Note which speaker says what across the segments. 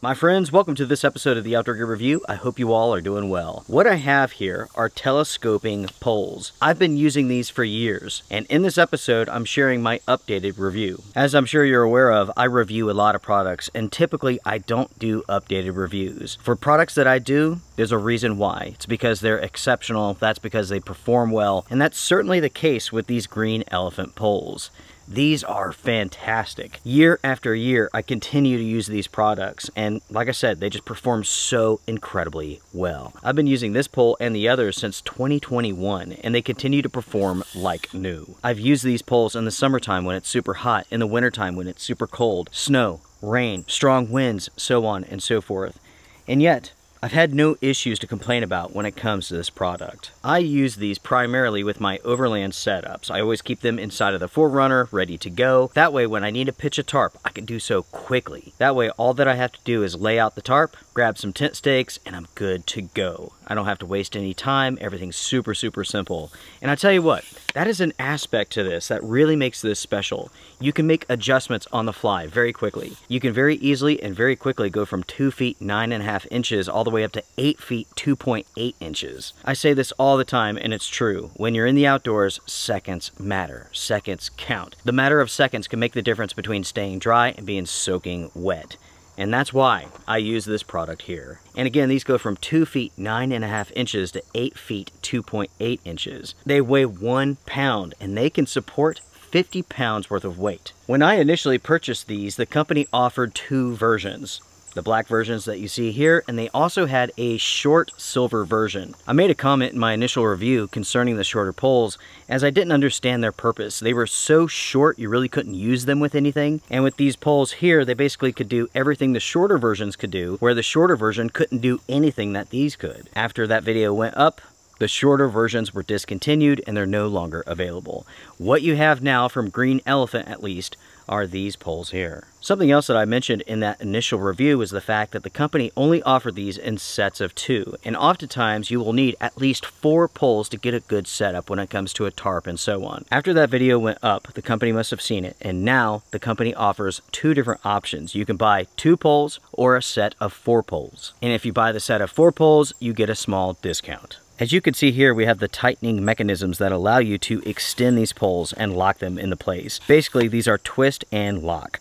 Speaker 1: My friends, welcome to this episode of the Outdoor Gear Review. I hope you all are doing well. What I have here are telescoping poles. I've been using these for years, and in this episode, I'm sharing my updated review. As I'm sure you're aware of, I review a lot of products, and typically I don't do updated reviews. For products that I do, there's a reason why. It's because they're exceptional, that's because they perform well, and that's certainly the case with these green elephant poles. These are fantastic. Year after year, I continue to use these products, and like I said, they just perform so incredibly well. I've been using this pole and the others since 2021, and they continue to perform like new. I've used these poles in the summertime when it's super hot, in the wintertime when it's super cold, snow, rain, strong winds, so on and so forth. And yet, I've had no issues to complain about when it comes to this product. I use these primarily with my overland setups. I always keep them inside of the 4Runner, ready to go. That way, when I need to pitch a tarp, I can do so quickly. That way, all that I have to do is lay out the tarp, grab some tent stakes, and I'm good to go. I don't have to waste any time. Everything's super, super simple. And I tell you what, that is an aspect to this that really makes this special. You can make adjustments on the fly very quickly. You can very easily and very quickly go from 2 feet 9.5 inches all the way up to 8 feet 2.8 inches. I say this all the time, and it's true. When you're in the outdoors, seconds matter. Seconds count. The matter of seconds can make the difference between staying dry and being soaking wet. And that's why I use this product here. And again, these go from 2 feet 9.5 inches to 8 feet 2.8 inches. They weigh 1 pound, and they can support 50 pounds worth of weight. When I initially purchased these, the company offered 2 versions. The black versions that you see here, and they also had a short silver version. I made a comment in my initial review concerning the shorter poles, as I didn't understand their purpose. They were so short you really couldn't use them with anything, and with these poles here, they basically could do everything the shorter versions could do, where the shorter version couldn't do anything that these could. After that video went up, the shorter versions were discontinued and they're no longer available. What you have now, from Green Elephant at least, are these poles here. Something else that I mentioned in that initial review was the fact that the company only offered these in sets of 2, and oftentimes you will need at least 4 poles to get a good setup when it comes to a tarp and so on. After that video went up, the company must have seen it, and now the company offers 2 different options. You can buy 2 poles or a set of 4 poles. And if you buy the set of 4 poles, you get a small discount. As you can see here, we have the tightening mechanisms that allow you to extend these poles and lock them into place. Basically, these are twist and lock.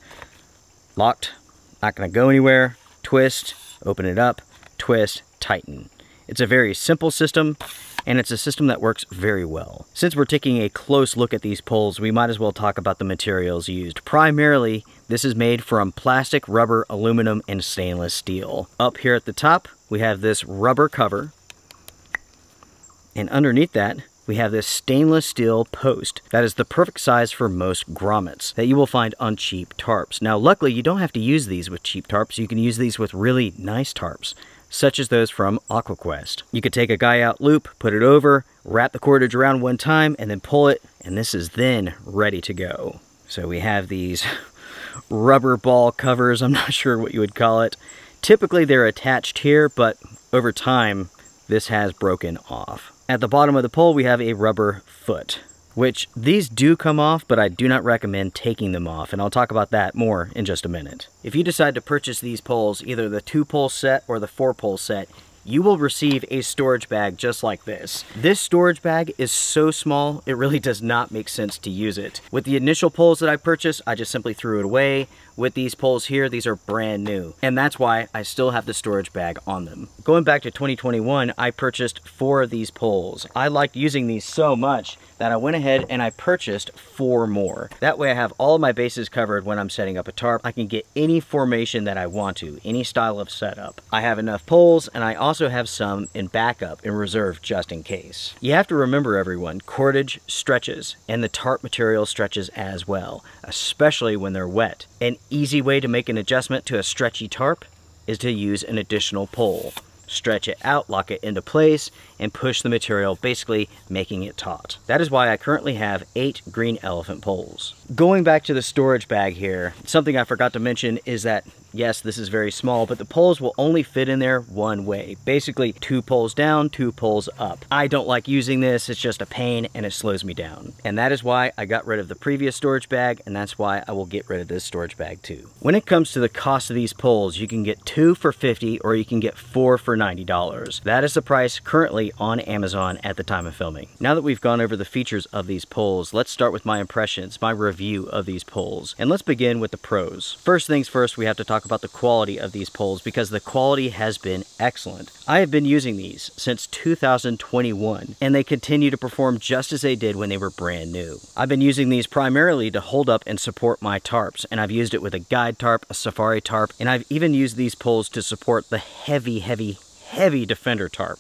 Speaker 1: Locked, not going to go anywhere. Twist, open it up, twist, tighten. It's a very simple system, and it's a system that works very well. Since we're taking a close look at these poles, we might as well talk about the materials used. Primarily, this is made from plastic, rubber, aluminum, and stainless steel. Up here at the top, we have this rubber cover. And underneath that, we have this stainless steel post that is the perfect size for most grommets that you will find on cheap tarps. Now, luckily, you don't have to use these with cheap tarps. You can use these with really nice tarps, such as those from AquaQuest. You could take a guy out loop, put it over, wrap the cordage around one time, and then pull it, and this is then ready to go. So we have these rubber ball covers. I'm not sure what you would call it. Typically, they're attached here, but over time, this has broken off. At the bottom of the pole, we have a rubber foot, which these do come off, but I do not recommend taking them off, and I'll talk about that more in just a minute. If you decide to purchase these poles, either the 2-pole set or the 4-pole set, you will receive a storage bag just like this. This storage bag is so small, it really does not make sense to use it. With the initial poles that I purchased, I just simply threw it away. With these poles here, these are brand new, and that's why I still have the storage bag on them. Going back to 2021, I purchased 4 of these poles. I liked using these so much that I went ahead and I purchased 4 more. That way I have all of my bases covered when I'm setting up a tarp. I can get any formation that I want to, any style of setup. I have enough poles, and I also have some in backup, in reserve, just in case. You have to remember, everyone, cordage stretches, and the tarp material stretches as well, especially when they're wet. An easy way to make an adjustment to a stretchy tarp is to use an additional pole. Stretch it out, lock it into place, and push the material, basically making it taut. That is why I currently have 8 Green Elephant poles. Going back to the storage bag here, something I forgot to mention is that Yes, this is very small, but the poles will only fit in there one way. Basically, 2 poles down, 2 poles up. I don't like using this. It's just a pain and it slows me down. And that is why I got rid of the previous storage bag, and that's why I will get rid of this storage bag too. When it comes to the cost of these poles, you can get 2 for $50 or you can get 4 for $90. That is the price currently on Amazon at the time of filming. Now that we've gone over the features of these poles, let's start with my impressions, my review of these poles. And let's begin with the pros. First things first, we have to talk about the quality of these poles because the quality has been excellent. I have been using these since 2021 and they continue to perform just as they did when they were brand new. I've been using these primarily to hold up and support my tarps, and I've used it with a guide tarp, a safari tarp, and I've even used these poles to support the heavy Defender tarp.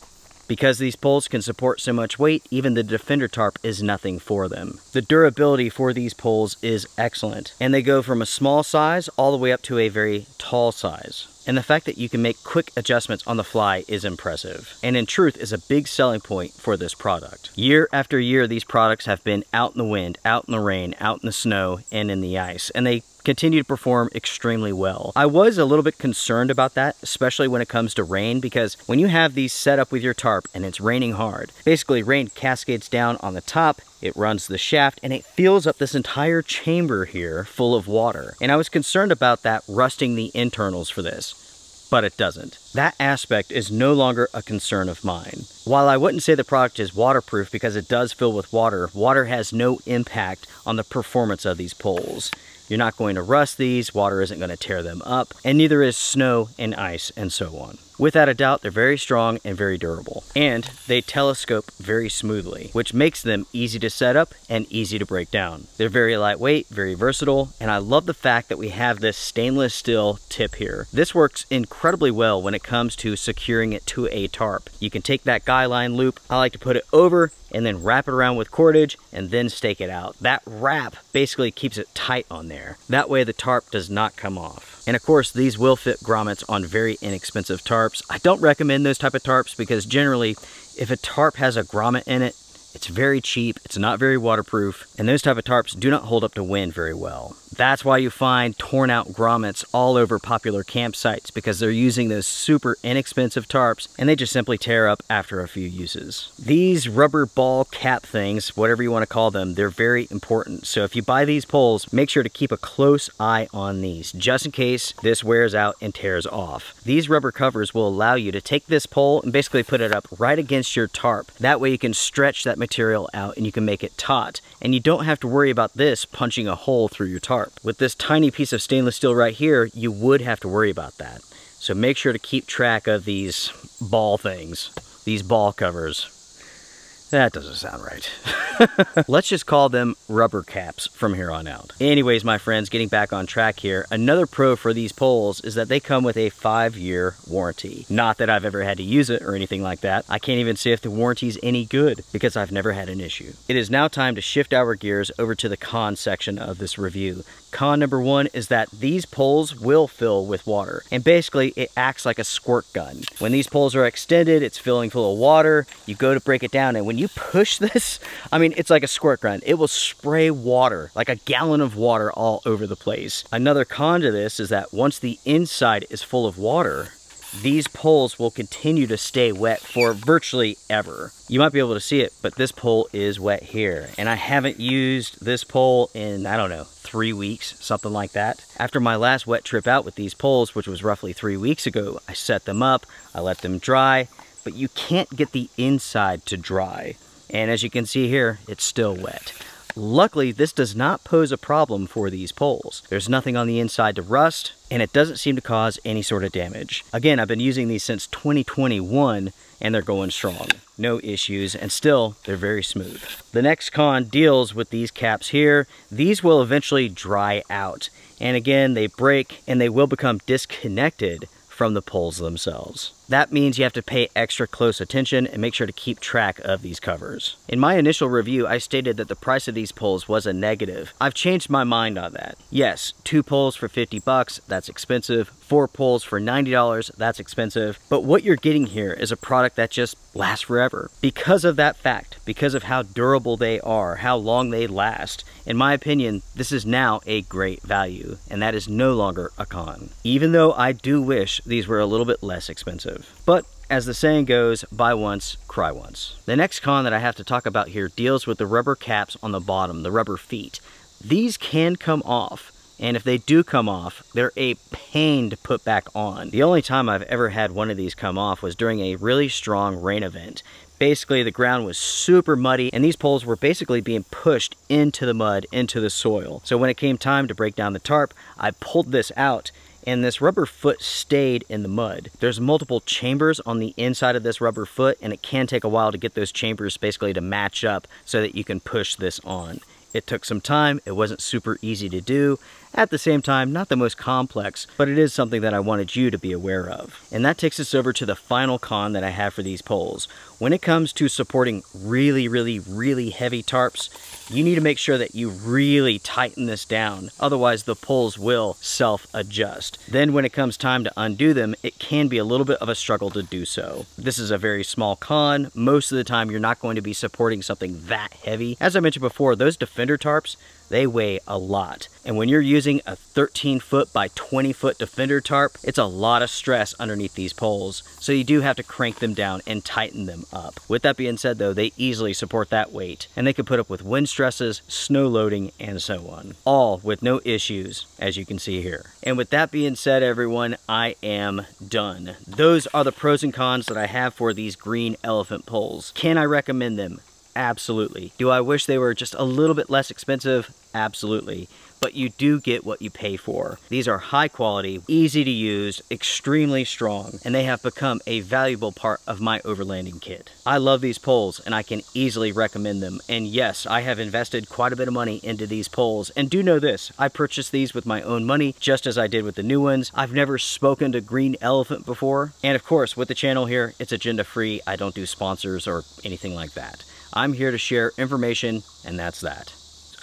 Speaker 1: Because these poles can support so much weight, even the Defender tarp is nothing for them. The durability for these poles is excellent, and they go from a small size all the way up to a very tall size. And the fact that you can make quick adjustments on the fly is impressive, and in truth is a big selling point for this product. Year after year, these products have been out in the wind, out in the rain, out in the snow, and in the ice, and they continue to perform extremely well. I was a little bit concerned about that, especially when it comes to rain, because when you have these set up with your tarp and it's raining hard, basically rain cascades down on the top, it runs the shaft, and it fills up this entire chamber here full of water. And I was concerned about that rusting the internals for this, but it doesn't. That aspect is no longer a concern of mine. While I wouldn't say the product is waterproof because it does fill with water, water has no impact on the performance of these poles. You're not going to rust these, water isn't going to tear them up, and neither is snow and ice and so on. Without a doubt, they're very strong and very durable. And they telescope very smoothly, which makes them easy to set up and easy to break down. They're very lightweight, very versatile, and I love the fact that we have this stainless steel tip here. This works incredibly well when it comes to securing it to a tarp. You can take that guy line loop, I like to put it over and then wrap it around with cordage and then stake it out. That wrap basically keeps it tight on there. That way the tarp does not come off. And of course, these will fit grommets on very inexpensive tarps. I don't recommend those type of tarps because generally, if a tarp has a grommet in it, it's very cheap, it's not very waterproof, and those type of tarps do not hold up to wind very well. That's why you find torn out grommets all over popular campsites, because they're using those super inexpensive tarps and they just simply tear up after a few uses. These rubber ball cap things, whatever you want to call them, they're very important. So if you buy these poles, make sure to keep a close eye on these, just in case this wears out and tears off. These rubber covers will allow you to take this pole and basically put it up right against your tarp. That way you can stretch that material out and you can make it taut, and you don't have to worry about this punching a hole through your tarp. With this tiny piece of stainless steel right here, you would have to worry about that. So make sure to keep track of these ball things, these ball covers. That doesn't sound right. Let's just call them rubber caps from here on out. Anyways, my friends, getting back on track here, another pro for these poles is that they come with a 5-year warranty. Not that I've ever had to use it or anything like that. I can't even say if the warranty's any good because I've never had an issue. It is now time to shift our gears over to the con section of this review. Con number 1 is that these poles will fill with water, and basically it acts like a squirt gun. When these poles are extended, it's filling full of water. You go to break it down, and when you push this, I mean, it's like a squirt gun. It will spray water, like a gallon of water all over the place. Another con to this is that once the inside is full of water, these poles will continue to stay wet for virtually ever. You might be able to see it, but this pole is wet here. And I haven't used this pole in, I don't know, 3 weeks, something like that. After my last wet trip out with these poles, which was roughly 3 weeks ago, I set them up, I let them dry, but you can't get the inside to dry. And as you can see here, it's still wet. Luckily, this does not pose a problem for these poles. There's nothing on the inside to rust, and it doesn't seem to cause any sort of damage. Again, I've been using these since 2021, and they're going strong. No issues, and still, they're very smooth. The next con deals with these caps here. These will eventually dry out, and again, they break, and they will become disconnected from the poles themselves. That means you have to pay extra close attention and make sure to keep track of these covers. In my initial review, I stated that the price of these poles was a negative. I've changed my mind on that. Yes, 2 poles for 50 bucks, that's expensive. 4 poles for $90, that's expensive. But what you're getting here is a product that just lasts forever. Because of that fact, because of how durable they are, how long they last, in my opinion, this is now a great value, and that is no longer a con. Even though I do wish these were a little bit less expensive. But as the saying goes, buy once, cry once. The next con that I have to talk about here deals with the rubber caps on the bottom, the rubber feet. These can come off, and if they do come off, they're a pain to put back on. The only time I've ever had one of these come off was during a really strong rain event. Basically, the ground was super muddy, and these poles were basically being pushed into the mud, into the soil. So when it came time to break down the tarp, I pulled this out, and this rubber foot stayed in the mud. There's multiple chambers on the inside of this rubber foot, and it can take a while to get those chambers basically to match up so that you can push this on. It took some time, it wasn't super easy to do. At the same time, not the most complex, but it is something that I wanted you to be aware of. And that takes us over to the final con that I have for these poles. When it comes to supporting really heavy tarps, you need to make sure that you really tighten this down. Otherwise, the poles will self-adjust. Then when it comes time to undo them, it can be a little bit of a struggle to do so. This is a very small con. Most of the time, you're not going to be supporting something that heavy. As I mentioned before, those Defender tarps, they weigh a lot. And when you're using a 13-foot by 20-foot Defender tarp, it's a lot of stress underneath these poles. So you do have to crank them down and tighten them up. With that being said though, they easily support that weight. And they can put up with wind stresses, snow loading, and so on. All with no issues, as you can see here. And with that being said, everyone, I am done. Those are the pros and cons that I have for these green elephant poles. Can I recommend them? Absolutely. Do I wish they were just a little bit less expensive? Absolutely. But you do get what you pay for. These are high quality, easy to use, extremely strong, and they have become a valuable part of my overlanding kit. I love these poles and I can easily recommend them. And yes, I have invested quite a bit of money into these poles. And do know this, I purchased these with my own money, just as I did with the new ones. I've never spoken to Green Elephant before. And of course, with the channel here, it's agenda free. I don't do sponsors or anything like that. I'm here to share information, and that's that.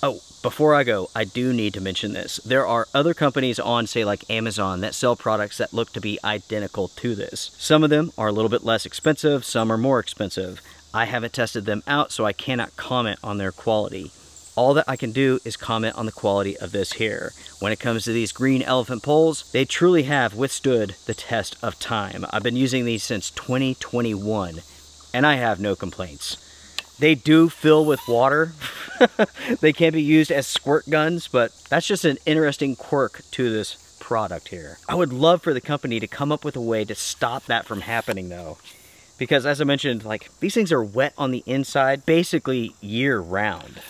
Speaker 1: Oh, before I go, I do need to mention this. There are other companies on, say, like Amazon that sell products that look to be identical to this. Some of them are a little bit less expensive, some are more expensive. I haven't tested them out, so I cannot comment on their quality. All that I can do is comment on the quality of this here. When it comes to these green elephant poles, they truly have withstood the test of time. I've been using these since 2021, and I have no complaints. They do fill with water. They can be used as squirt guns, but that's just an interesting quirk to this product here. I would love for the company to come up with a way to stop that from happening though. Because as I mentioned, like, these things are wet on the inside basically year round.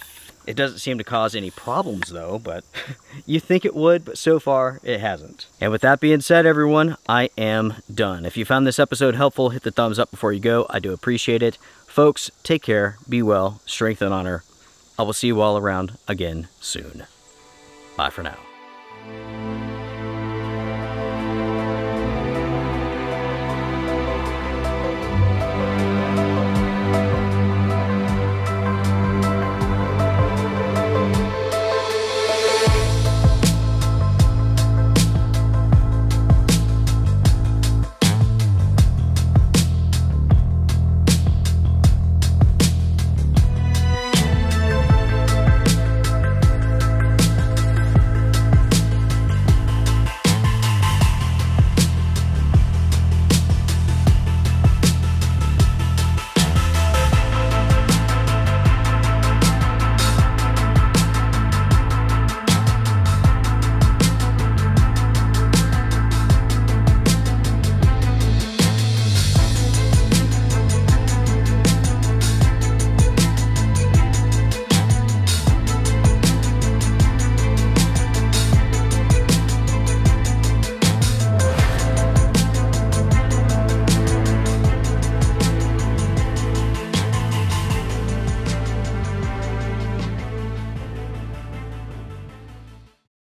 Speaker 1: It doesn't seem to cause any problems though, but you think it would, but so far it hasn't. And with that being said, everyone, I am done. If you found this episode helpful, hit the thumbs up before you go. I do appreciate it. Folks, take care, be well, strength and honor. I will see you all around again soon. Bye for now.